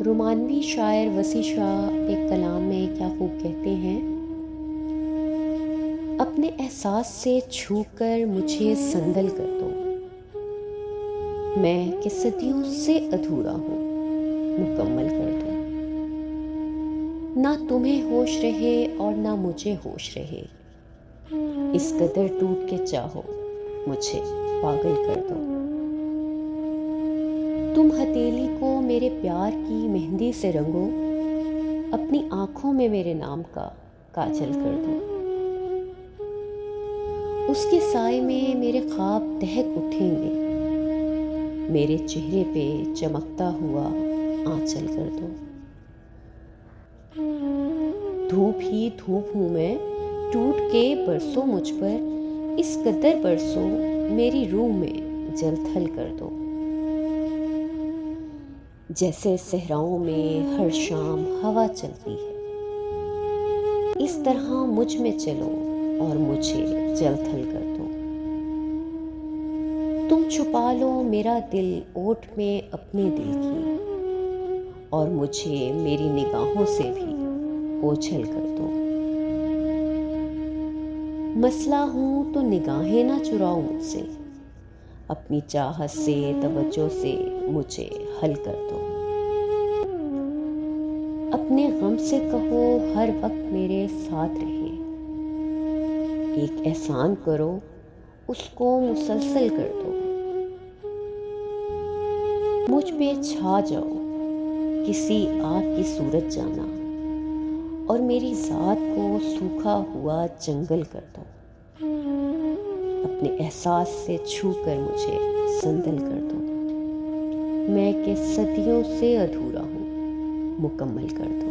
रोमानवी शायर वसी शाह एक कलाम में क्या खूब कहते हैं, अपने एहसास से छूकर मुझे संदल कर दो। मैं कि सदियों से अधूरा हूँ, मुकम्मल कर दो। ना तुम्हें होश रहे और ना मुझे होश रहे, इस कदर टूट के चाहो मुझे पागल कर दो। तुम हथेली को मेरे प्यार की मेहंदी से रंगो, अपनी आंखों में मेरे नाम का काजल कर दो। उसके साए में मेरे ख्वाब दहक उठेंगे, मेरे चेहरे पे चमकता हुआ आंचल कर दो। धूप ही धूप हूँ मैं, टूट के बरसों मुझ पर, इस कदर बरसों मेरी रूह में जलथल कर दो। जैसे सहराओं में हर शाम हवा चलती है, इस तरह मुझ में चलो और मुझे जलथल कर दो। तुम छुपा लो मेरा दिल ओठ में अपने दिल की, और मुझे मेरी निगाहों से भी ओझल कर दो। मसला हूं तो निगाहें ना चुराओ मुझसे, अपनी चाहत से तवज्जो से मुझे हल कर दो। अपने गम से कहो हर वक्त मेरे साथ रहे, एक एहसान करो उसको मुसलसल कर दो। मुझ पे छा जाओ किसी आग की सूरत जाना, और मेरी ज़ात को सूखा हुआ जंगल कर दो। अपने एहसास से छूकर मुझे संदल कर दो। मैं कि सदियों से अधूरा हूँ, मुकम्मल कर दो।